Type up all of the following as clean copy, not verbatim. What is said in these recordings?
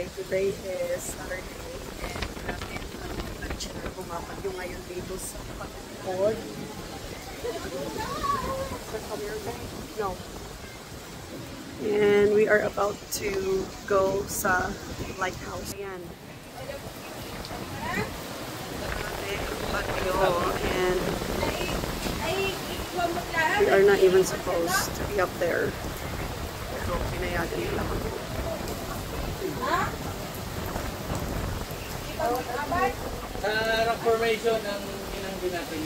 Okay, today is Saturday and natin ang nag-channel bumabagyo ngayon dito sa Pagod. No. And we are about to go sa lighthouse. Ayan. Bagyo and we are not even supposed to be up there. Pero pinayagan nila kami. Sa rock formation ang inang din natin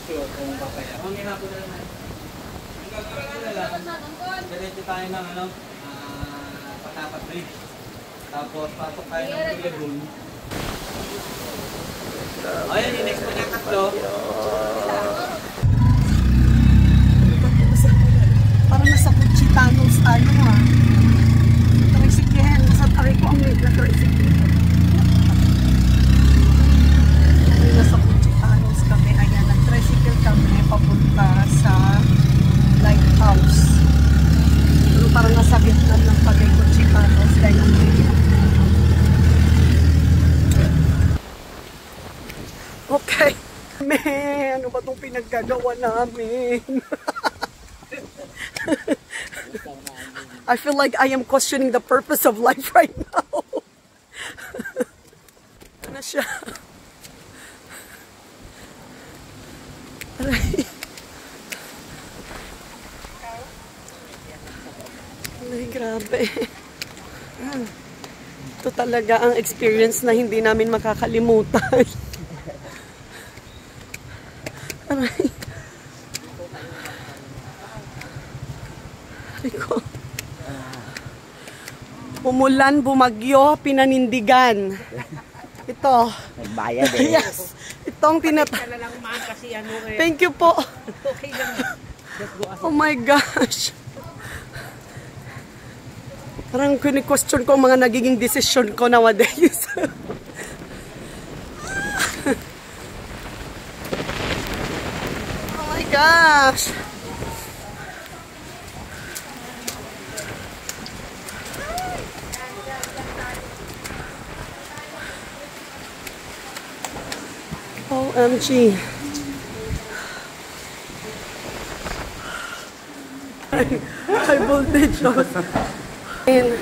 sure kung papaya. Ang hinapon na lang. Ang gagawin na lang, diretso tayo ng Patapat Bridge. Tapos pasok tayo ng Pilibun. Ayan, yung next pagkakatlo. Parang nasa Puchitanos tayo ha. Tricycle. Sa taray ko ang late na tricycle. Nasa Puchitanos kami. Ayan, nag-tricycle kami papunta sa lighthouse. Pero parang nasa Vietnam ng pagay Puchitanos. Kaya ang late. Okay. Man, ano ba itong pinaggagawa namin? I feel like I am questioning the purpose of life right now. Ano siya? Aray. Ay, grabe. Ito talaga ang experience na hindi namin makakalimutan. Aray. Ko. Umulan, bumagyo, pinanindigan. Ito. Nagbayad eh. Yes. Itong Thank you po. Oh my gosh. Parang kini-question ko ang mga nagiging decision ko nowadays. Oh my gosh. OMG. High voltage. And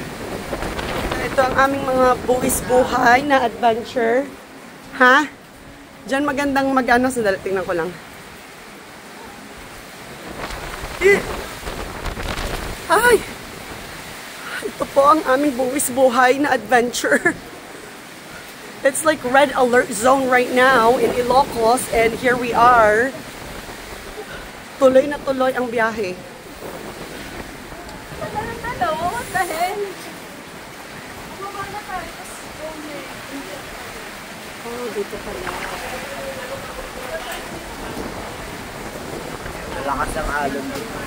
ito ang aming mga buwis buhay na adventure. Ha? Diyan magandang mag-ano. Sandali, tingnan ko lang. Ay! Ito po ang aming buwis buhay na adventure. It's like red alert zone right now in Ilocos, and here we are. Tuloy na tuloy ang biyahe. Hello, what the hell? Oh, dito pala. Malakas ang alon dito.